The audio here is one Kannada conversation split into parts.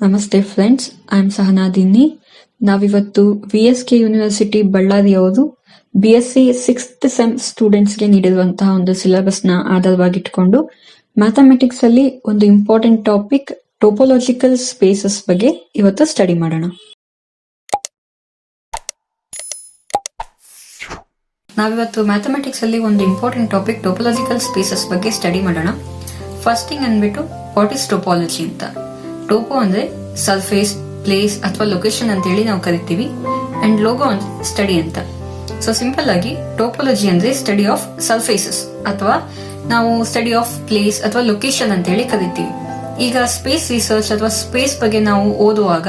ನಮಸ್ತೆ friends, I am Sahana Dinni. ನಾವಿವತ್ತು VSK ಯೂನಿವರ್ಸಿಟಿ ಬಳ್ಳಾರಿಯವರು BSc 6th ಸೆಮ್ ಸ್ಟೂಡೆಂಟ್ಸ್ಗೆ ನೀಡಿರುವಂತಹ ಒಂದು ಸಿಲೆಬಸ್ ನ ಆಧಾರವಾಗಿಟ್ಕೊಂಡು ಮ್ಯಾಥಮೆಟಿಕ್ಸ್ ಅಲ್ಲಿ ಒಂದು ಇಂಪಾರ್ಟೆಂಟ್ ಟಾಪಿಕ್ ಟೋಪೋಲಾಜಿಕಲ್ ಸ್ಪೇಸಸ್ ಬಗ್ಗೆ ಇವತ್ತು ಸ್ಟಡಿ ಮಾಡೋಣ. ನಾವಿವತ್ತು ಮ್ಯಾಥಮೆಟಿಕ್ಸ್ ಅಲ್ಲಿ ಒಂದು ಇಂಪಾರ್ಟೆಂಟ್ ಟಾಪಿಕ್ ಟೋಪೋಲಾಜಿಕಲ್ ಸ್ಪೇಸಸ್ ಬಗ್ಗೆ ಸ್ಟಡಿ ಮಾಡೋಣ. ಫಸ್ಟ್ ಥಿಂಗ್ ಅಂದ್ಬಿಟ್ಟು ವಾಟ್ ಇಸ್ ಟೋಪಾಲಜಿ ಅಂತ. ಟೋಪೋ ಅಂದ್ರೆ ಸರ್ಫೇಸ್, ಪ್ಲೇಸ್ ಅಥವಾ ಲೊಕೇಶನ್ ಅಂತ ಹೇಳಿ ನಾವು ಕರಿತೀವಿ. ಅಂಡ್ ಲೋಗೋ ಅಂದ್ರೆ ಸ್ಟಡಿ ಅಂತ. ಸೊ ಸಿಂಪಲ್ ಆಗಿ ಟೋಪೋಲಜಿ ಅಂದ್ರೆ ಸ್ಟಡಿ ಆಫ್ ಸರ್ಫೇಸಸ್ ಅಥವಾ ನಾವು ಸ್ಟಡಿ ಆಫ್ ಪ್ಲೇಸ್ ಅಥವಾ ಲೊಕೇಶನ್ ಅಂತ ಹೇಳಿ ಕರಿತೀವಿ. ಈಗ ಸ್ಪೇಸ್ ರಿಸರ್ಚ್ ಅಥವಾ ಸ್ಪೇಸ್ ಬಗ್ಗೆ ನಾವು ಓದುವಾಗ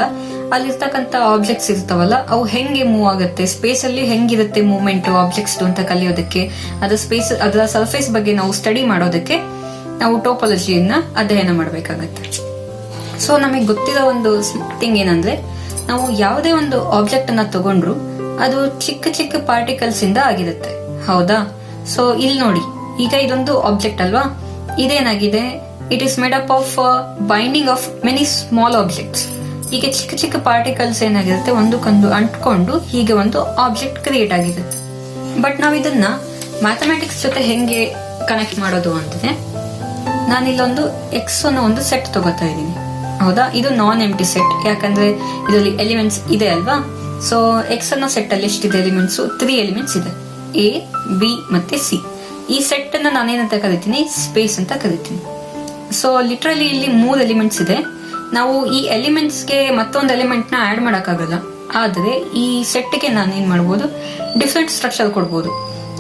ಅಲ್ಲಿರ್ತಕ್ಕಂಥ ಆಬ್ಜೆಕ್ಟ್ಸ್ ಇರ್ತಾವಲ್ಲ, ಅವು ಹೆಂಗೆ ಮೂವ್ ಆಗುತ್ತೆ, ಸ್ಪೇಸ್ ಅಲ್ಲಿ ಹೆಂಗಿರುತ್ತೆ ಮೂವ್ಮೆಂಟ್ ಆಬ್ಜೆಕ್ಟ್ಸ್ ಅಂತ ಕಲಿಯೋದಕ್ಕೆ, ಅದರ ಸರ್ಫೇಸ್ ಬಗ್ಗೆ ನಾವು ಸ್ಟಡಿ ಮಾಡೋದಕ್ಕೆ ನಾವು ಟೋಪೋಲಜಿಯನ್ನ ಅಧ್ಯಯನ ಮಾಡಬೇಕಾಗತ್ತೆ. ಸೊ ನಮಗೆ ಗೊತ್ತಿರೋ ಒಂದು ಥಿಂಗ್ ಏನಂದ್ರೆ, ನಾವು ಯಾವುದೇ ಒಂದು ಆಬ್ಜೆಕ್ಟ್ ಅನ್ನ ತಗೊಂಡ್ರು ಅದು ಚಿಕ್ಕ ಚಿಕ್ಕ ಪಾರ್ಟಿಕಲ್ಸ್ ಇಂದ ಆಗಿರುತ್ತೆ, ಹೌದಾ? ಸೊ ಇಲ್ಲಿ ನೋಡಿ, ಈಗ ಇದೊಂದು ಆಬ್ಜೆಕ್ಟ್ ಅಲ್ವಾ, ಇದೇನಾಗಿದೆ, it is made up of binding of many small objects. ಹೀಗೆ ಚಿಕ್ಕ ಚಿಕ್ಕ ಪಾರ್ಟಿಕಲ್ಸ್ ಏನಾಗಿರುತ್ತೆ ಒಂದಕ್ಕೊಂದು ಅಂಟ್ಕೊಂಡು ಹೀಗೆ ಒಂದು ಆಬ್ಜೆಕ್ಟ್ ಕ್ರಿಯೇಟ್ ಆಗಿರುತ್ತೆ. ಬಟ್ ನಾವು ಇದನ್ನ ಮ್ಯಾಥಮೆಟಿಕ್ಸ್ ಜೊತೆ ಹೆಂಗೆ ಕನೆಕ್ಟ್ ಮಾಡೋದು ಅಂದ್ರೆ, ನಾನಿಲ್ಲೊಂದು ಎಕ್ಸ್ ಅನ್ನೋ ಒಂದು ಸೆಟ್ ತಗೋತಾ ಇದ್ದೀನಿ, ಹೌದಾ? ಇದು ನಾನ್ ಎಂಟಿ ಸೆಟ್, ಯಾಕಂದ್ರೆ ಇದರಲ್ಲಿ ಎಲಿಮೆಂಟ್ಸ್ ಇದೆ ಅಲ್ವಾ. ಸೊ ಎಕ್ಸ್ ಅನ್ನೋ ಸೆಟ್ ಅಲ್ಲಿ ಎಷ್ಟಿದೆ ಎಲಿಮೆಂಟ್ಸ್? 3 ಎಲಿಮೆಂಟ್ಸ್ ಇದೆ, A, B ಮತ್ತೆ C. ಈ ಸೆಟ್ ಅನ್ನ ನಾನೇನಂತ ಕರಿತೀನಿ? ಸ್ಪೇಸ್ ಅಂತ ಕರಿತೀನಿ. ಸೊ ಲಿಟ್ರಲಿ ಇಲ್ಲಿ 3 ಎಲಿಮೆಂಟ್ಸ್ ಇದೆ. ನಾವು ಈ ಎಲಿಮೆಂಟ್ಸ್ ಗೆ ಮತ್ತೊಂದು ಎಲಿಮೆಂಟ್ ನ ಆಡ್ ಮಾಡಕ್ಕಾಗಲ್ಲ, ಆದ್ರೆ ಈ ಸೆಟ್ ಗೆ ನಾನೇನ್ ಮಾಡ್ಬೋದು, ಡಿಫ್ರೆಂಟ್ ಸ್ಟ್ರಕ್ಚರ್ ಕೊಡ್ಬೋದು,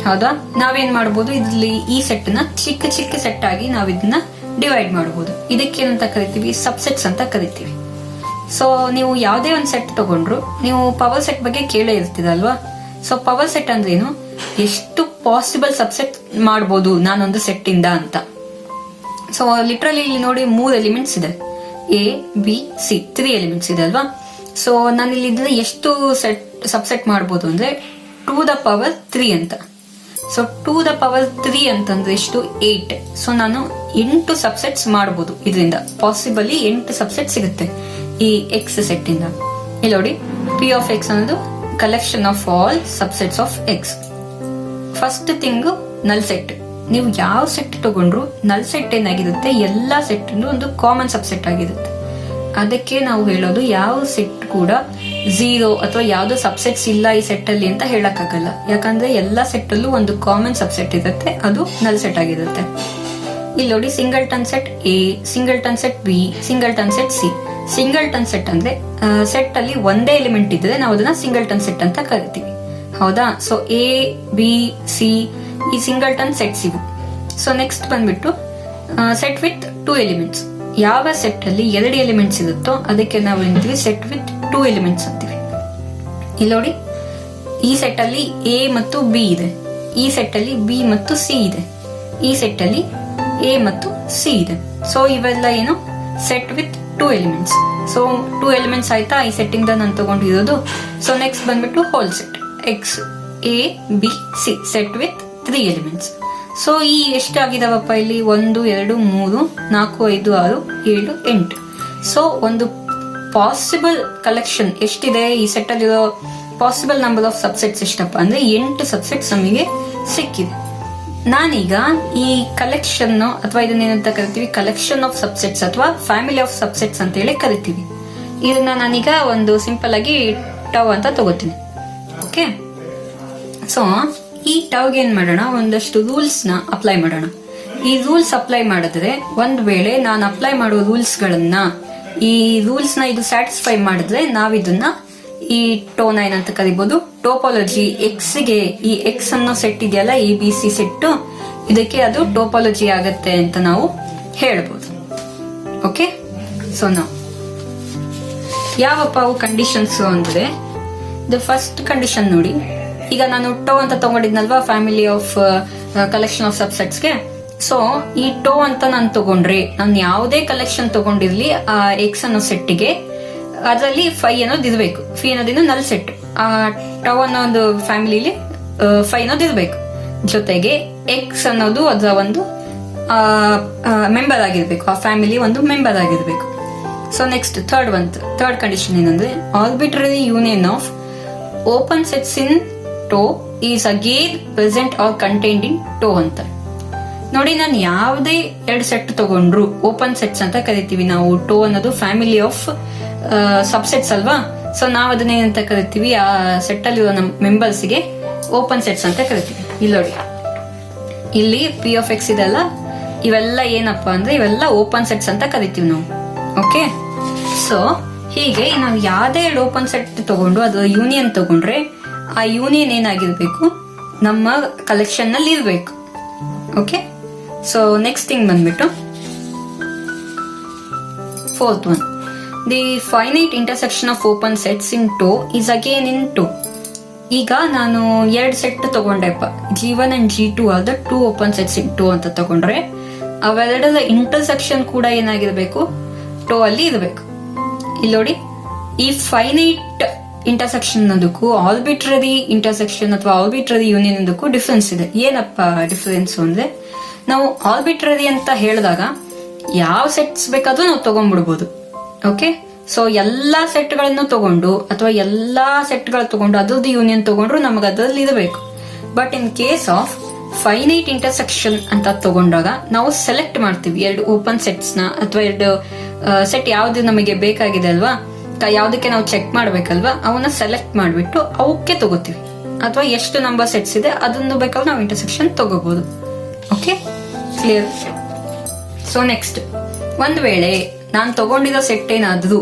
ಹೌದಾ? ನಾವೇನ್ ಮಾಡ್ಬೋದು, ಇದ್ರಲ್ಲಿ ಈ ಸೆಟ್ ನ ಚಿಕ್ಕ ಚಿಕ್ಕ ಸೆಟ್ ಆಗಿ ನಾವ್ ಇದನ್ನ ಡಿವೈಡ್ ಮಾಡಬಹುದು. ಇದಕ್ಕೆ ಏನಂತ ಕರಿತೀವಿ? ಸಬ್ಸೆಟ್ಸ್ ಅಂತ ಕರಿತೀವಿ. ಸೊ ನೀವು ಯಾವುದೇ ಒಂದು ಸೆಟ್ ತಗೊಂಡ್ರು, ನೀವು ಪವರ್ ಸೆಟ್ ಬಗ್ಗೆ ಕೇಳೇ ಇರ್ತೀರಲ್ವಾ. ಸೊ ಪವರ್ ಸೆಟ್ ಅಂದ್ರೇನು? ಎಷ್ಟು ಪಾಸಿಬಲ್ ಸಬ್ಸೆಟ್ ಮಾಡಬಹುದು ನಾನೊಂದು ಸೆಟ್ ಇಂದ ಅಂತ. ಸೊ ಲಿಟ್ರಲಿ ಇಲ್ಲಿ ನೋಡಿ 3 ಎಲಿಮೆಂಟ್ಸ್ ಇದೆ, A, B, C, 3 ಎಲಿಮೆಂಟ್ಸ್ ಇದೆ ಅಲ್ವಾ. ಸೊ ನಾನು ಇಲ್ಲಿ ಎಷ್ಟು ಸಬ್ಸೆಟ್ ಮಾಡಬಹುದು ಅಂದ್ರೆ 2⁻³ ಅಂತ. ಸೊ 2⁻³ ಅಂತಂದ್ರೆ ಎಷ್ಟು? 8. ಸೊ ನಾನು 8 ಸಬ್ಸೆಟ್ಸ್ ಮಾಡಬಹುದು ಇದರಿಂದ. ಪಾಸಿಬಲಿ 8 ಸಬ್ಸೆಟ್ ಸಿಗುತ್ತೆ ಈ ಎಕ್ಸ್ ಸೆಟ್ ಇಂದ. ಇಲ್ಲಿ ನೋಡಿ, P ಆಫ್ ಎಕ್ಸ್ ಅನ್ನೋದು collection of all subsets of X. First thing ನಲ್ ಸೆಟ್. ನೀವು ಯಾವ ಸೆಟ್ ತಗೊಂಡ್ರು ನಲ್ ಸೆಟ್ ಏನಾಗಿರುತ್ತೆ, ಎಲ್ಲಾ ಸೆಟ್ ಒಂದು ಕಾಮನ್ ಸಬ್ಸೆಟ್ ಆಗಿರುತ್ತೆ. ಅದಕ್ಕೆ ನಾವು ಹೇಳೋದು ಯಾವ ಸೆಟ್ ಕೂಡ 0 ಅಥವಾ ಯಾವ್ದು ಸಬ್ಸೆಟ್ಸ್ ಇಲ್ಲ ಈ ಸೆಟ್ ಅಲ್ಲಿ ಅಂತ ಹೇಳಕ್ಕಾಗಲ್ಲ, ಯಾಕಂದ್ರೆ ಎಲ್ಲಾ ಸೆಟ್ ಅಲ್ಲೂ ಒಂದು ಕಾಮನ್ ಸಬ್ಸೆಟ್ ಇರುತ್ತೆ, ಅದು ನಲ್ ಸೆಟ್ ಆಗಿರುತ್ತೆ. ಇಲ್ಲಿ ನೋಡಿ, singleton set A, singleton set B, singleton set C. Singleton set ಅಂದ್ರೆ ಸೆಟ್ ಅಲ್ಲಿ ಒಂದೇ ಎಲಿಮೆಂಟ್ ಇದ್ರೆ ನಾವು ಅದನ್ನ ಸಿಂಗಲ್ಟನ್ ಸೆಟ್ ಅಂತ ಕರಿತೀವಿ, ಹೌದಾ? ಸೊ A, B, C ಈ ಸಿಂಗಲ್ಟನ್ ಸೆಟ್ಸ್ ಇವು. ಸೊ ನೆಕ್ಸ್ಟ್ ಬಂದ್ಬಿಟ್ಟು ಸೆಟ್ ವಿತ್ 2 ಎಲಿಮೆಂಟ್ಸ್. ಯಾವ ಸೆಟ್ ಅಲ್ಲಿ 2 ಎಲಿಮೆಂಟ್ಸ್ ಇರುತ್ತೋ ಅದಕ್ಕೆ ನಾವು ಏನಂತೀವಿ? ಸೆಟ್ ವಿತ್ 2 ಎಲಿಮೆಂಟ್ಸ್ ಅಂತೀವಿ. ಇಲ್ಲಿ ನೋಡಿ, ಈ ಸೆಟ್ ಅಲ್ಲಿ A ಮತ್ತು B ಇದೆ, ಈ ಸೆಟ್ ಅಲ್ಲಿ B ಮತ್ತು C ಇದೆ, ಈ ಸೆಟ್ ಅಲ್ಲಿ A ಮತ್ತು C ಇದೆ. ಸೊ ಇವೆಲ್ಲ ಏನು? Set with 2 elements. So 2 elements ಆಯ್ತಾ ಈ ಸೆಟ್ ಇಂದ ನಾನು ತಗೊಂಡಿರೋದು. ಸೊ ನೆಕ್ಸ್ಟ್ ಬಂದ್ಬಿಟ್ಟು hole set X A, B, C, set with 3 elements. So ಈ ಎಷ್ಟಾಗಿದಾವಪ್ಪ ಇಲ್ಲಿ? 1, 2, 3, 4, 5, 6, 7, 8. ಸೊ ಒಂದು ಪಾಸಿಬಲ್ ಕಲೆಕ್ಷನ್ ಎಷ್ಟಿದೆ ಈ ಸೆಟ್ ಅಲ್ಲಿರೋ ಪಾಸಿಬಲ್ ನಂಬರ್ ಆಫ್ ಸಬ್ಸೆಟ್ಸ್ ಎಷ್ಟಪ್ಪ ಅಂದ್ರೆ 8 ಸಬ್ಸೆಟ್ಸ್ ನಮಗೆ ಸಿಕ್ಕಿದೆ. ನಾನೀಗ ಈ ಕಲೆಕ್ಷನ್ ಅಥವಾ ಇದನ್ನೇನಂತ ಕರಿತೀವಿ? ಕಲೆಕ್ಷನ್ ಆಫ್ ಸಬ್ಸೆಟ್ಸ್ ಅಥವಾ ಫ್ಯಾಮಿಲಿ ಆಫ್ ಸಬ್ಸೆಟ್ಸ್ ಅಂತ ಹೇಳಿ ಕರಿತೀವಿ. ಇದನ್ನ ನಾನೀಗ ಒಂದು ಸಿಂಪಲ್ ಆಗಿ ಟವ್ ಅಂತ ತಗೋತೀನಿ, ಓಕೆ? ಸೊ ಈ ಟವ್ಗೆ ಏನ್ ಮಾಡೋಣ, ಒಂದಷ್ಟು ರೂಲ್ಸ್ ನ ಅಪ್ಲೈ ಮಾಡೋಣ. ಈ ರೂಲ್ಸ್ ಅಪ್ಲೈ ಮಾಡಿದ್ರೆ, ಒಂದ್ ವೇಳೆ ನಾನು ಅಪ್ಲೈ ಮಾಡೋ ರೂಲ್ಸ್ ಗಳನ್ನ, ಈ ರೂಲ್ಸ್ ನ ಇದು ಸ್ಯಾಟಿಸ್ಫೈ ಮಾಡಿದ್ರೆ ನಾವಿದನ್ನ ಈ ಟೋನ ಏನಂತ ಕರಿಬಹುದು? ಟೋಪಾಲಜಿ ಎಕ್ಸ್ ಗೆ, ಈ ಎಕ್ಸ್ ಅನ್ನೋ ಸೆಟ್ ಇದೆಯಲ್ಲ ABC ಸೆಟ್, ಇದಕ್ಕೆ ಅದು ಟೋಪಾಲಜಿ ಆಗತ್ತೆ ಅಂತ ನಾವು ಹೇಳ್ಬೋದು, ಓಕೆ? ಸೊ ನಾವು ಯಾವಪ್ಪ ಅವು ಕಂಡೀಷನ್ಸ್ ಅಂದ್ರೆ, ದ ಫಸ್ಟ್ ಕಂಡೀಷನ್ ನೋಡಿ, ಈಗ ನಾನು ಟೋ ಅಂತ ತಗೊಂಡಿದ್ನಲ್ವಾ ಫ್ಯಾಮಿಲಿ ಆಫ್ ಕಲೆಕ್ಷನ್ ಆಫ್ ಸಬ್ಸೆಟ್ಸ್ಗೆ. ಸೊ ಈ ಟೋ ಅಂತ ನಾನು ತಗೊಂಡ್ರೆ, ನಾನು ಯಾವುದೇ ಕಲೆಕ್ಷನ್ ತಗೊಂಡಿರ್ಲಿ ಆ ಎಕ್ಸ್ ಅನ್ನೋ ಸೆಟ್ಗೆ, ಅದರಲ್ಲಿ 5 ಅನ್ನೋದು ಇರಬೇಕು. ಫಿ ಅನ್ನೋದಿನ್ನು ನಲ್ ಸೆಟ್. ಆ ಟವ್ ಅನ್ನೋ ಒಂದು ಫ್ಯಾಮಿಲಿಲಿ 5 ಅನ್ನೋದು ಇರಬೇಕು. ಜೊತೆಗೆ ಎಕ್ಸ್ ಅನ್ನೋದು ಅದರ ಒಂದು ಮೆಂಬರ್ ಆಗಿರ್ಬೇಕು, ಆ ಫ್ಯಾಮಿಲಿ ಒಂದು ಮೆಂಬರ್ ಆಗಿರ್ಬೇಕು. ಸೊ ನೆಕ್ಸ್ಟ್ ಥರ್ಡ್ ಕಂಡೀಷನ್ ಏನಂದ್ರೆ arbitrary union of open sets in tau is again present or contained in tau ಅಂತ. ನೋಡಿ, ನಾನು ಯಾವುದೇ 2 ಸೆಟ್ ತಗೊಂಡ್ರು ಓಪನ್ ಸೆಟ್ಸ್ ಅಂತ ಕರಿತೀವಿ ನಾವು. ಟೋ ಅನ್ನೋದು ಫ್ಯಾಮಿಲಿ ಆಫ್ ಸಬ್ಸೆಟ್ಸ್ ಅಲ್ವಾ. ಸೊ ನಾವು ಅದನ್ನ ಏನಂತ ಕರಿತೀವಿ, ಆ ಸೆಟ್ ಅಲ್ಲಿ ನಮ್ಮ ಮೆಂಬರ್ಸ್ ಗೆ ಓಪನ್ ಸೆಟ್ಸ್ ಅಂತ ಕರಿತೀವಿ. ಇಲ್ಲಿ ನೋಡಿ, ಇಲ್ಲಿ ಪಿ ಆಫ್ ಎಕ್ಸ್ ಇದೆಲ್ಲ, ಇವೆಲ್ಲ ಏನಪ್ಪಾ ಅಂದ್ರೆ ಇವೆಲ್ಲ ಓಪನ್ ಸೆಟ್ಸ್ ಅಂತ ಕರಿತೀವಿ ನಾವು. ಓಕೆ, ಸೊ ಹೀಗೆ ನಾವು ಯಾವ್ದೇ ಓಪನ್ ಸೆಟ್ ತಗೊಂಡು ಅದು ಯೂನಿಯನ್ ತಗೊಂಡ್ರೆ ಆ ಯೂನಿಯನ್ ಏನಾಗಿರ್ಬೇಕು, ನಮ್ಮ ಕಲೆಕ್ಷನ್ ನಲ್ಲಿ ಇರ್ಬೇಕು. ಓಕೆ, ಸೊ ನೆಕ್ಸ್ಟ್ ಥಿಂಗ್ ಬಂದ್ಬಿಟ್ಟು fourth one, the finite intersection of open sets in tau is again in tau. ಈಗ ನಾನು 2 ಸೆಟ್ ತಗೊಂಡೆಪ್ಪ, G1 ಅಂಡ್ G2 ಆದ 2 ಓಪನ್ ಸೆಟ್ಸ್ ಇನ್ ಟೋ ಅಂತ ತಗೊಂಡ್ರೆ ಅವೆರಡರ ಇಂಟರ್ಸೆಕ್ಷನ್ ಕೂಡ ಏನಾಗಿರ್ಬೇಕು, ಟೋ ಅಲ್ಲಿ ಇರಬೇಕು. ಇಲ್ಲಿ ನೋಡಿ, ಈ ಫೈನೈಟ್ ಇಂಟರ್ಸೆಕ್ಷನ್ ಅದಕ್ಕೂ ಆರ್ಬಿಟ್ರರಿ ಇಂಟರ್ಸೆಕ್ಷನ್ ಅಥವಾ ಆರ್ಬಿಟ್ರರಿ ಯೂನಿಯನ್ ಅದಕ್ಕೂ ಡಿಫ್ರೆನ್ಸ್ ಇದೆ. ಏನಪ್ಪ ಡಿಫ್ರೆನ್ಸ್ ಅಂದ್ರೆ, ನಾವು ಆರ್ಬಿಟ್ರರಿ ಅಂತ ಹೇಳಿದಾಗ ಯಾವ ಸೆಟ್ಸ್ ಬೇಕಾದ್ರೂ ನಾವು ತಗೊಂಡ್ಬಿಡ್ಬೋದು. ಓಕೆ, ಸೊ ಎಲ್ಲಾ ಸೆಟ್ ಗಳನ್ನು ತಗೊಂಡು ಅಥವಾ ಎಲ್ಲಾ ಸೆಟ್ ಗಳು ತಗೊಂಡು ಅದ್ರದ್ದು ಯೂನಿಯನ್ ತಗೊಂಡ್ರು ನಮಗೆ ಅದರಲ್ಲಿ ಇರಬೇಕು. But in case of finite intersection ಅಂತ ತಗೊಂಡಾಗ ನಾವು ಸೆಲೆಕ್ಟ್ ಮಾಡ್ತೀವಿ 2 ಓಪನ್ ಸೆಟ್ಸ್ ನ, ಅಥವಾ 2 ಸೆಟ್ ಯಾವ್ದು ನಮಗೆ ಬೇಕಾಗಿದೆ ಅಲ್ವಾ, ಯಾವ್ದಕ್ಕೆ ನಾವು ಚೆಕ್ ಮಾಡ್ಬೇಕಲ್ವಾ, ಅವನ್ನ ಸೆಲೆಕ್ಟ್ ಮಾಡ್ಬಿಟ್ಟು ಅವಕ್ಕೆ ತಗೋತೀವಿ. ಅಥವಾ ಎಷ್ಟು ನಂಬರ್ ಸೆಟ್ಸ್ ಇದೆ ಅದನ್ನು ಬೇಕಾದ್ರೆ ನಾವು ಇಂಟರ್ಸೆಕ್ಷನ್ ತಗೋಬಹುದು. Okay, clear? ಸೊ ನೆಕ್ಸ್ಟ್, ಒಂದ್ ವೇಳೆ ನಾನು ತಗೊಂಡಿರೋ ಸೆಟ್ ಏನಾದ್ರು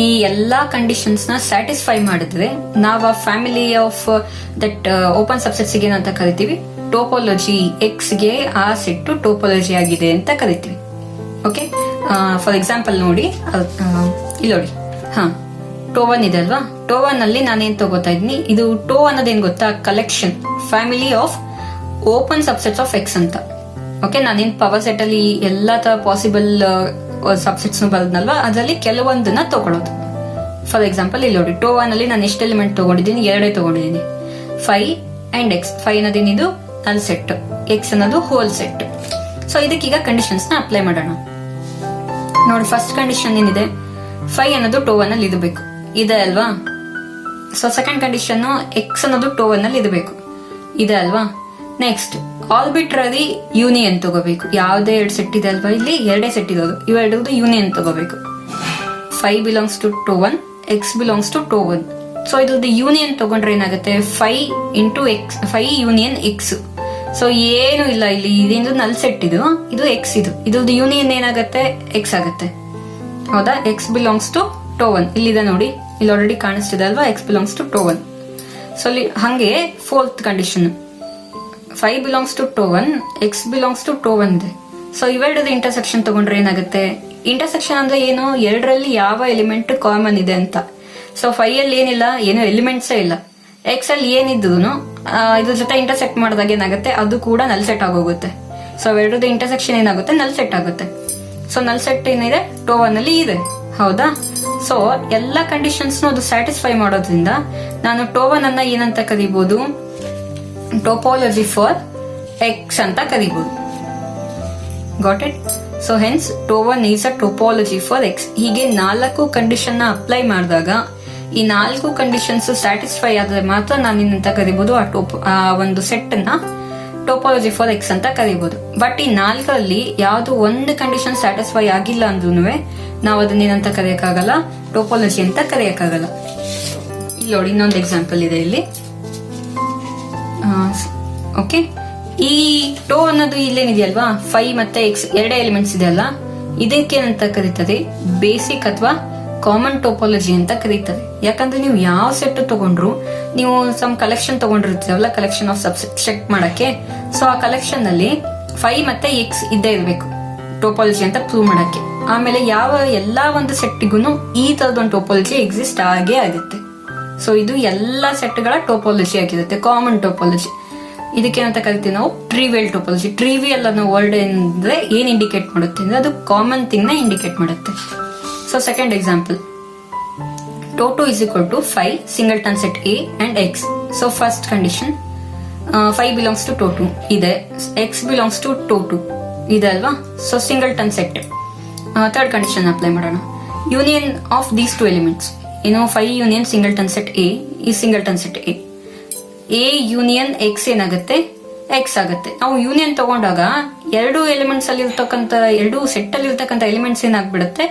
ಈ ಎಲ್ಲಾ ಕಂಡೀಷನ್ಸ್ ನ ಸ್ಯಾಟಿಸ್ಫೈ ಮಾಡಿದ್ರೆ ನಾವು ಆ family of that open subsets ಏನಂತ ಕರಿತೀವಿ, ಟೋಪೋಲಜಿ ಎಕ್ಸ್ ಗೆ ಆ ಸೆಟ್ ಟೋಪೋಲಜಿ ಆಗಿದೆ ಅಂತ ಕರಿತೀವಿ. ಓಕೆ, ಫಾರ್ ಎಕ್ಸಾಂಪಲ್ ನೋಡಿ, ಇಲ್ಲಿ ನೋಡಿ, ಟೋ 1 ಇದೆ ಅಲ್ವಾ. ಟೋ 1 ಅಲ್ಲಿ ನಾನೇನ್ ತಗೋತಾ ಇದ್ದೀನಿ, ಇದು ಟೋ ಅನ್ನೋದೇನ್ ಗೊತ್ತಾ, collection family of open subsets of X ಅಂತ. ಓಕೆ, ನಾನೇನ್ ಪವರ್ ಸೆಟ್ ಅಲ್ಲಿ ಎಲ್ಲಾ ತರ ಪಾಸಿಬಲ್ ಸಬ್ಸೆಟ್ಸ್ ಬರೋದ್ನಲ್ವಾ, ಅದರಲ್ಲಿ ಕೆಲವೊಂದನ್ನ ತಗೊಳ್ಳೋದು. ಫಾರ್ ಎಕ್ಸಾಂಪಲ್ ಇಲ್ಲಿ ನೋಡಿ, ಟೋ 1 ಅಲ್ಲಿ ನಾನು ಎಷ್ಟು ಎಲಿಮೆಂಟ್ ತಗೊಂಡಿದ್ದೀನಿ, 2 ತಗೊಂಡಿದ್ದೀನಿ. 5 ಅಂಡ್ ಎಕ್ಸ್. 5 ಅನ್ನೋದೇನಿದು ನಲ್ ಸೆಟ್, ಎಕ್ಸ್ ಅನ್ನೋದು ಹೋಲ್ ಸೆಟ್. ಸೊ ಇದಕ್ಕೀಗ ಕಂಡೀಷನ್ಸ್ ನ ಅಪ್ಲೈ ಮಾಡೋಣ. ನೋಡಿ, ಫಸ್ಟ್ ಕಂಡೀಷನ್ ಏನಿದೆ, 5 ಅನ್ನೋದು ಟೋ 1 ಅಲ್ಲಿ ಇರಬೇಕು, ಇದೆ ಅಲ್ವಾ. ಸೊ ಸೆಕೆಂಡ್ ಕಂಡೀಷನ್, ಎಕ್ಸ್ ಅನ್ನೋದು ಟೋ 1 ಅಲ್ಲಿ ಇರಬೇಕು, ಇದೆ ಅಲ್ವಾ. ನೆಕ್ಸ್ಟ್, ಆರ್ಬಿಟ್ರರಿ ಯೂನಿಯನ್ ತಗೋಬೇಕು. ಯಾವ್ದೇ 2 ಸೆಟ್ ಇದೆ ಅಲ್ವಾ, ಇಲ್ಲಿ 2 ಸೆಟ್ ಇರೋದು, ಇವೆರಡರದ್ದು ಯೂನಿಯನ್ ತಗೋಬೇಕು. 5 belongs to tau 1, X belongs to tau 1. So ಇದ್ರದ್ದು ಯೂನಿಯನ್ ತಗೊಂಡ್ರೆ ಏನಾಗುತ್ತೆ, 5 into x, 5 union x. So ಏನು ಇಲ್ಲ, ಇಲ್ಲಿ ಇದೇನು ನಲ್ ಸೆಟ್ ಇದು ಎಕ್ಸ್, ಇದ್ರದ್ದು ಯೂನಿಯನ್ ಏನಾಗುತ್ತೆ, ಎಕ್ಸ್ ಆಗುತ್ತೆ. ಹೌದಾ, ಎಕ್ಸ್ ಬಿಲಾಂಗ್ಸ್ ಟು ಟೋ 1 ಇಲ್ಲಿದೆ ನೋಡಿ, ಇಲ್ಲಿ ಆಲ್ರೆಡಿ ಕಾಣಿಸ್ತಿದೆ ಅಲ್ವಾ, X belongs to tau 1. So ಹಂಗೆ fourth condition, 5 belongs to tau 1, X belongs to tau 1 ಇದೆ. ಸೊ ಇವೆರಡದ ಇಂಟರ್ಸೆಕ್ಷನ್ ತಗೊಂಡ್ರೆ ಏನಾಗುತ್ತೆ, ಇಂಟರ್ಸೆಕ್ಷನ್ ಅಂದ್ರೆ ಏನು, ಎರಡರಲ್ಲಿ ಯಾವ ಎಲಿಮೆಂಟ್ ಕಾಮನ್ ಇದೆ ಅಂತ. ಸೊ 5 ಅಲ್ಲಿ ಏನಿಲ್ಲ, ಏನು ಎಲಿಮೆಂಟ್ಸೇ ಇಲ್ಲ. ಎಕ್ಸ್ ಅಲ್ಲಿ ಏನಿದ್ರು ಇದ್ರ ಜೊತೆ ಇಂಟರ್ಸೆಕ್ಟ್ ಮಾಡಿದಾಗ ಏನಾಗುತ್ತೆ, ಅದು ಕೂಡ ನಲ್ ಸೆಟ್ ಆಗೋಗುತ್ತೆ. ಸೊ ಎರಡರದ ಇಂಟರ್ಸೆಕ್ಷನ್ ಏನಾಗುತ್ತೆ, ನಲ್ ಸೆಟ್ ಆಗುತ್ತೆ. ಸೊ ನಲ್ ಸೆಟ್ ಏನಿದೆ, ಟೋ 1 ಅಲ್ಲಿ ಇದೆ. ಹೌದಾ, ಸೊ ಎಲ್ಲಾ ಕಂಡೀಷನ್ಸ್ ಅದು ಸ್ಯಾಟಿಸ್ಫೈ ಮಾಡೋದ್ರಿಂದ ನಾನು ಟೋ 1 ಅನ್ನ ಏನಂತ ಕರಿಬಹುದು, ಟೋಪೋಲಜಿ ಫಾರ್ ಎಕ್ಸ್ ಅಂತ ಕರಿಬಹುದು. Got it? So hence tau 1 is a topology for x. ಹೀಗೆ 4 ಕಂಡೀಷನ್ ನ ಅಪ್ಲೈ ಮಾಡಿದಾಗ ಈ 4 ಕಂಡೀಷನ್ಸ್ ಸ್ಯಾಟಿಸ್ಫೈ ಆದ್ರೆ ಮಾತ್ರ ನಾನು ಏನಂತ ಕರಿಬಹುದು, ಆ ಒಂದು ಸೆಟ್ ನ ಟೋಪೋಲಜಿ ಫಾರ್ ಎಕ್ಸ್ ಅಂತ ಕರಿಬಹುದು. ಬಟ್ ಈ 4ರಲ್ಲಿ ಯಾವ್ದು ಒಂದು ಕಂಡೀಷನ್ ಸ್ಯಾಟಿಸ್ಫೈ ಆಗಿಲ್ಲ ಅಂದ್ರೂ ನಾವು ಅದನ್ನೇನಂತ ಕರೆಯಕ್ಕಾಗಲ್ಲ, ಟೋಪೋಲಜಿ ಅಂತ ಕರೆಯಕ್ಕಾಗಲ್ಲ. ಇಲ್ಲಿ ನೋಡಿ, ಇನ್ನೊಂದು ಎಕ್ಸಾಂಪಲ್ ಇದೆ ಇಲ್ಲಿ. ಓಕೆ, ಈ ಟೋ ಅನ್ನೋದು ಇಲ್ಲೇನಿದೆಯಲ್ವಾ, 5 ಮತ್ತೆ ಎಕ್ಸ್ 2 ಎಲಿಮೆಂಟ್ಸ್ ಇದೆ ಅಲ್ಲ, ಇದಕ್ಕೇನಂತ ಕರೀತದೆ, ಬೇಸಿಕ್ ಅಥವಾ ಕಾಮನ್ ಟೋಪೋಲಜಿ ಅಂತ ಕರೀತಾರೆ. ಯಾಕಂದ್ರೆ ನೀವು ಯಾವ ಸೆಟ್ ತಗೊಂಡ್ರು, ನೀವು ಸಮ್ ಕಲೆಕ್ಷನ್ ತಗೊಂಡಿರ್ತೀರಲ್ಲ, ಕಲೆಕ್ಷನ್ ಆಫ್ ಸಬ್ಸೆಟ್ ಚೆಕ್ ಮಾಡಕ್ಕೆ. ಸೊ ಆ ಕಲೆಕ್ಷನ್ ಅಲ್ಲಿ 5 ಮತ್ತೆ ಎಕ್ಸ್ ಇದ್ದೇ ಇರಬೇಕು ಟೋಪೋಲಜಿ ಅಂತ ಪ್ರೂವ್ ಮಾಡಕ್ಕೆ. ಆಮೇಲೆ ಯಾವ ಎಲ್ಲಾ ಒಂದು ಸೆಟ್ಗೂ ಈ ತರದೊಂದು ಟೋಪೋಲಜಿ ಎಕ್ಸಿಸ್ಟ್ ಆಗೇ ಆಗುತ್ತೆ. ಸೊ ಇದು ಎಲ್ಲಾ ಸೆಟ್ ಗಳ ಟೋಪೋಲಜಿ ಆಗಿರುತ್ತೆ, ಕಾಮನ್ ಟೋಪೋಲಜಿ. ಇದಕ್ಕೇನಂತ ಕರಿತೀವಿ ನಾವು, ಟ್ರಿವಿಯಲ್ ಟೋಪೋಲಜಿ. ಟ್ರಿವಿಯಲ್ ಅನ್ನೋ ವರ್ಡ್ ಅಂದ್ರೆ ಏನ್ ಇಂಡಿಕೇಟ್ ಮಾಡುತ್ತೆ ಅಂದ್ರೆ ಅದು ಕಾಮನ್ ಥಿಂಗ್ ನ ಇಂಡಿಕೇಟ್ ಮಾಡುತ್ತೆ. So second example, tau 2 is equal to 5 singleton set A and X. So first condition, 5 belongs to tau 2 ಇದೆ, X belongs to ಟೋ 2 ಇದೆ ಅಲ್ವಾ. So singleton set. Third condition apply ಮಾಡೋಣ. Union of these two elements. ಏನು 5 ಯೂನಿಯನ್ ಸಿಂಗಲ್ಟನ್ ಸೆಟ್ ಎ ಈ singleton set A union X ಏನಾಗುತ್ತೆ ಎಕ್ಸ್ ಆಗುತ್ತೆ. ನಾವು ಯೂನಿಯನ್ ತಗೊಂಡಾಗ ಎರಡು ಎಲಿಮೆಂಟ್ಸ್ ಅಲ್ಲಿ ಇರ್ತಕ್ಕಂಥ ಎರಡು ಸೆಟ್ ಅಲ್ಲಿ ಇರ್ತಕ್ಕಂಥ ಎಲಿಮೆಂಟ್ಸ್ ಏನಾಗ್ಬಿಡುತ್ತೆ,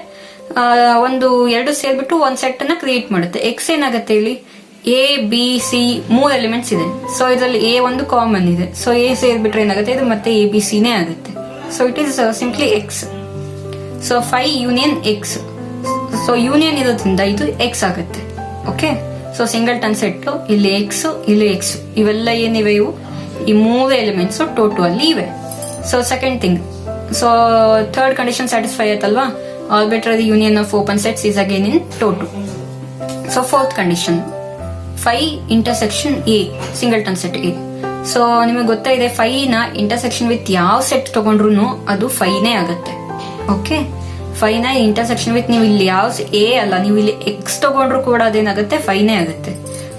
ಎರಡು ಸೇರ್ಬಿಟ್ಟು ಒಂದ್ ಸೆಟ್ ಅನ್ನ ಕ್ರಿಯೇಟ್ ಮಾಡುತ್ತೆ. ಎಕ್ಸ್ ಏನಾಗುತ್ತೆ ಇಲ್ಲಿ ಎ ಬಿ ಸಿ 3 ಎಲಿಮೆಂಟ್ಸ್ ಇದೆ. ಸೊ ಇದರಲ್ಲಿ ಎ ಒಂದು ಕಾಮನ್ ಇದೆ. ಸೊ ಎ ಸೇರ್ಬಿಟ್ರೆ ಏನಾಗುತ್ತೆ, ಇದು ಮತ್ತೆ ಎ ಬಿ ಸಿ ನೇ ಆಗುತ್ತೆ. So it is simply X. So 5 union x. So union ಇರೋದ್ರಿಂದ ಇದು ಎಕ್ಸ್ ಆಗುತ್ತೆ. ಓಕೆ, ಸೊ ಸಿಂಗಲ್ಟನ್ ಸೆಟ್ ಇಲ್ಲಿ ಎಕ್ಸ್ ಇಲ್ಲಿ ಎಕ್ಸ್ ಇವೆಲ್ಲ ಏನಿವೆ, ಇವು ಈ 3 ಎಲಿಮೆಂಟ್ಸ್ ಟೋಟು ಅಲ್ಲಿ ಇವೆ. So second thing, so third condition satisfy ಆಯ್ತಲ್ವಾ, arbitrary union of open sets is again in tau two. So fourth condition 5 intersection A singleton set A. So ನಿಮಗೆ ಗೊತ್ತಾ ಇದೆ 5 ನ ಇಂಟರ್ಸೆಕ್ಷನ್ ವಿತ್ ಯಾವ ಸೆಟ್ ತಗೊಂಡ್ರು ಅದು 5 ನೇ ಆಗುತ್ತೆ. ಓಕೆ, 5 ನ ಇಂಟರ್ಸೆಕ್ಷನ್ ವಿತ್ ನೀವು ಇಲ್ಲಿ ಯಾವ ಎ ಅಲ್ಲ, ನೀವು ಇಲ್ಲಿ ಎಕ್ಸ್ ತಗೊಂಡ್ರು ಕೂಡ ಅದೇನಾಗುತ್ತೆ 5 ನೇ ಆಗುತ್ತೆ.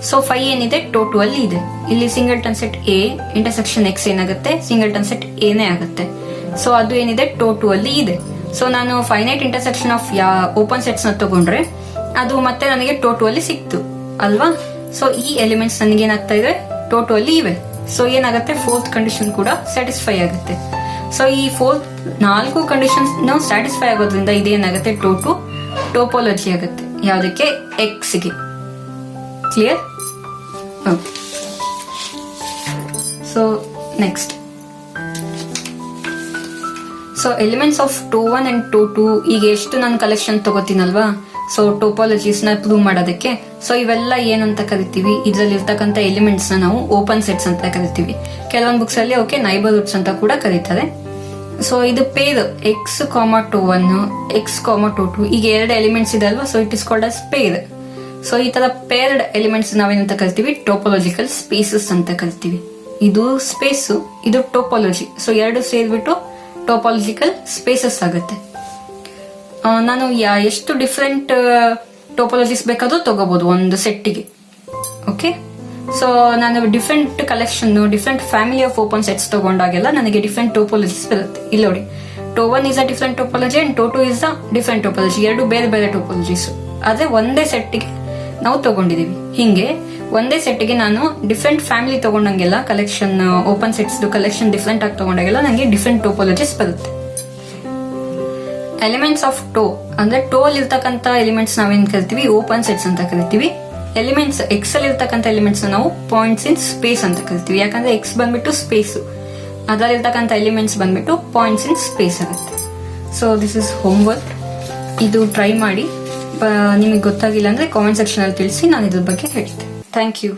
ಸೊ 5 ಏನಿದೆ ಟೋಟು ಅಲ್ಲಿ ಇದೆ. ಇಲ್ಲಿ singleton set A intersection X ಏನಾಗುತ್ತೆ ಸಿಂಗಲ್ಟನ್ ಸೆಟ್ ಎ ನೇ ಆಗುತ್ತೆ. ಸೊ ಅದು ಏನಿದೆ ಟೋಟು ಅಲ್ಲಿ ಇದೆ. ಸೊ ನಾನು finite intersection of open sets ನ ತಗೊಂಡ್ರೆ ಅದು ಮತ್ತೆ ನನಗೆ ಟೋಟು ಅಲ್ಲಿ ಸಿಕ್ತು ಅಲ್ವಾ. ಸೊ ಈ ಎಲಿಮೆಂಟ್ಸ್ ನನಗೆ ಏನಾಗ್ತಾ ಇದೆ ಟೋಟು ಅಲ್ಲಿ ಇವೆ. ಸೊ ಏನಾಗುತ್ತೆ ಫೋರ್ತ್ ಕಂಡೀಷನ್ ಕೂಡ ಸ್ಯಾಟಿಸ್ಫೈ ಆಗುತ್ತೆ. ಸೊ ಈ 4 ಕಂಡೀಷನ್ಸ್ ಸ್ಯಾಟಿಸ್ಫೈ ಆಗೋದ್ರಿಂದ ಇದೇನಾಗುತ್ತೆ ಟೋಪೋಲಜಿ ಆಗುತ್ತೆ. ಯಾವುದಕ್ಕೆ ಎಕ್ಸ್ ಗೆ. Clear? Okay, so next, so elements of tau 1 and tau 2 ಈಗ ಎಷ್ಟು ನಾನು ಕಲೆಕ್ಷನ್ ತಗೋತೀನಲ್ವಾ, ಸೊ ಟೋಪಾಲಜೀಸ್ ನ ಪ್ರೂವ್ ಮಾಡೋದಕ್ಕೆ. ಸೊ ಇವೆಲ್ಲ ಏನಂತ ಕರಿತೀವಿ, ಇದ್ರಲ್ಲಿ ಇರ್ತಕ್ಕಂಥ ಎಲಿಮೆಂಟ್ಸ್ ನ ನಾವು ಓಪನ್ ಸೆಟ್ಸ್ ಅಂತ ಕರಿತೀವಿ. ಕೆಲವೊಂದು ಬುಕ್ಸ್ ಅಲ್ಲಿ ಓಕೆ ನೈಬರ್ಹುಡ್ಸ್ ಅಂತ ಕೂಡ ಕರೀತಾರೆ. ಸೊ ಇದು ಪೇರ್ ಎಕ್ಸ್ ಕಾಮ ಟೋ 1 ಎಕ್ಸ್ ಕಾಮ ಟೋ 2 ಈಗ 2 ಎಲಿಮೆಂಟ್ಸ್ ಇದೆ ಅಲ್ವಾ. So it is called as pair. So ಈ ತರ ಪೇರ್ಡ್ ಎಲಿಮೆಂಟ್ಸ್ ನಾವೇನಂತ ಕರಿತೀವಿ ಟೋಪೋಲಜಿಕಲ್ ಸ್ಪೇಸಸ್ ಅಂತ ಕರಿತೀವಿ. ಇದು ಸ್ಪೇಸ್, ಇದು ಟೋಪೋಲಜಿ. ಸೊ 2 ಸೇರ್ಬಿಟ್ಟು ಟೋಪಾಲಜಿಕಲ್ ಸ್ಪೇಸಸ್ ಆಗುತ್ತೆ. ನಾನು ಎಷ್ಟು ಡಿಫ್ರೆಂಟ್ ಟೋಪಾಲಜೀಸ್ ಬೇಕಾದ್ರೂ ತಗೋಬಹುದು ಒಂದು ಸೆಟ್ಟಿಗೆ. ಓಕೆ, ಸೊ ನಾನು different collection different family of open sets ತಗೊಂಡಾಗೆಲ್ಲ ನನಗೆ ಡಿಫ್ರೆಂಟ್ ಟೋಪಾಲಜೀಸ್ ಬರುತ್ತೆ. ಇಲ್ಲಿ ನೋಡಿ, tau 1 is a different topology and tau 2 is a different topology. 2 ಬೇರೆ ಬೇರೆ ಟೋಪಾಲಜೀಸ್ ಆದ್ರೆ ಒಂದೇ ಸೆಟ್ಗೆ ನಾವು ತಗೊಂಡಿದೀವಿ. ಹಿಂಗೆ ಒಂದೇ ಸೆಟ್ಗೆ ನಾನು ಡಿಫ್ರೆಂಟ್ ಫ್ಯಾಮಿಲಿ ತಗೊಂಡಂಗೆಲ್ಲ collection open sets collection different ಆಗಿ ತಗೊಂಡಾಗೆಲ್ಲ ನನಗೆ ಡಿಫ್ರೆಂಟ್ ಟೋಪಾಲಜೀಸ್ ಬರುತ್ತೆ. ಎಲಿಮೆಂಟ್ಸ್ ಆಫ್ ಟೋ ಅಂದ್ರೆ ಟೋ ಅಲ್ಲಿ ಇರ್ತಕ್ಕಂಥ ಎಲಿಮೆಂಟ್ಸ್ ನಾವೇನ್ ಕರಿತೀವಿ ಓಪನ್ ಸೆಟ್ಸ್ ಅಂತ ಕರಿತೀವಿ. ಎಲಿಮೆಂಟ್ಸ್ ಎಕ್ಸ್ ಅಲ್ಲಿ ಇರ್ತಕ್ಕಂಥ ಎಲಿಮೆಂಟ್ಸ್ ನಾವು ಪಾಯಿಂಟ್ಸ್ ಇನ್ ಸ್ಪೇಸ್ ಅಂತ ಕರಿತೀವಿ. ಯಾಕಂದ್ರೆ ಎಕ್ಸ್ ಬಂದ್ಬಿಟ್ಟು ಸ್ಪೇಸ್, ಅದರಲ್ಲಿ ಇರ್ತಕ್ಕಂಥ ಎಲಿಮೆಂಟ್ಸ್ ಬಂದ್ಬಿಟ್ಟು ಪಾಯಿಂಟ್ಸ್ ಇನ್ ಸ್ಪೇಸ್ ಆಗುತ್ತೆ. So this is home work. ಇದು ಟ್ರೈ ಮಾಡಿ. ನಿಮಗೆ ಗೊತ್ತಾಗಿಲ್ಲ ಅಂದ್ರೆ ಕಾಮೆಂಟ್ ಸೆಕ್ಷನ್ ಅಲ್ಲಿ ತಿಳಿಸಿ, ನಾನು ಇದ್ರ ಬಗ್ಗೆ ಹೇಳ್ತೇನೆ. Thank you.